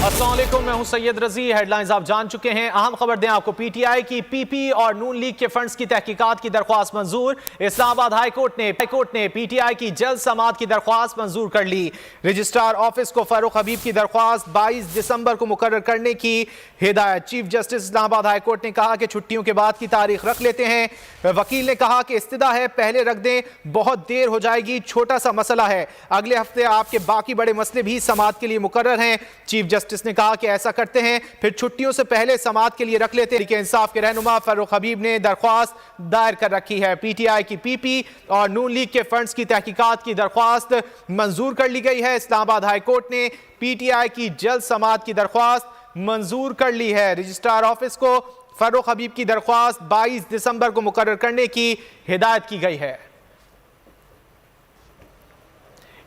अस्सलाम वालेकुम, मैं हूं सैयद रजी। हेडलाइंस आप जान चुके हैं। अहम खबर दें आपको, पीटीआई की पीपी और नून लीग के फंड्स की तहकीकात की दरख्वास्त मंजूर। इस्लामाबाद हाईकोर्ट ने पीटीआई की जल्द समाअत की दरख्वास्त मंजूर कर ली। रजिस्ट्रार ऑफिस को फारूक हबीब की दरख्वास्त 22 दिसंबर को मुकर्रर करने की हिदायत। चीफ जस्टिस इस्लामाबाद हाईकोर्ट ने कहा कि छुट्टियों के बाद की तारीख रख लेते हैं। वकील ने कहा कि इस्तदा है, पहले रख दें, बहुत देर हो जाएगी, छोटा सा मसला है, अगले हफ्ते आपके बाकी बड़े मसले भी समाअत के लिए मुकर्रर हैं। चीफ जस्टिस ने कहा कि ऐसा करते हैं, फिर छुट्टियों से पहले समाअत के लिए रख लेते हैं। तहरीक इंसाफ के रहनुमा फारूक हबीब ने दरख्वास्त दायर कर रखी है। पीटीआई की पीपी और नून लीग के फंड्स की तहकीकात की दरख्वास्त मंजूर कर ली गई है। इस्लामाबाद हाईकोर्ट ने पीटीआई की जल्द समाअत की दरख्वास्त मंजूर कर ली है। रजिस्ट्रार ऑफिस को फारूक हबीब की दरख्वास्त 22 दिसंबर को मुकर्रर करने की हिदायत की गई है।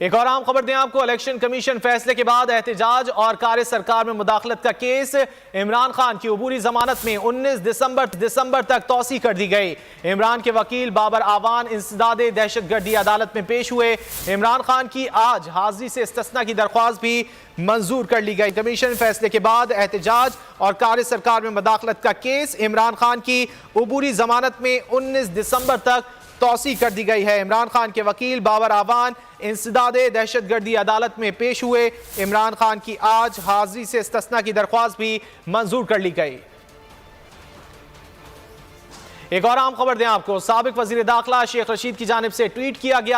एक और आम खबर दें आपको, इलेक्शन कमीशन फैसले के बाद एहतजाज और कार्य सरकार में मुदाखलत का केस। इमरान खान की अबूरी जमानत में 19 दिसंबर तक तौसी कर दी गई। इमरान के वकील बाबर आवान इंसदादे दहशतगर्दी अदालत में पेश हुए। इमरान खान की आज हाजिरी से इस्तिस्ना की दरख्वास्त भी मंजूर कर ली गई। कमीशन फैसले के बाद एहतजाज और कार्य सरकार में मुदाखलत का केस। इमरान खान की अबूरी जमानत में 19 दिसंबर तक तौसी कर दी गई है। इमरान खान के वकील बाबर आवान इंसदादे दहशतगर्दी अदालत में पेश हुए। इमरान खान की आज हाजिरी से इस्तिस्ना की दरख्वास्त भी मंजूर कर ली गई। एक और आम खबर दें आपको, साबिक वजीर दाखिला शेख रशीद की जानिब से ट्वीट किया गया है।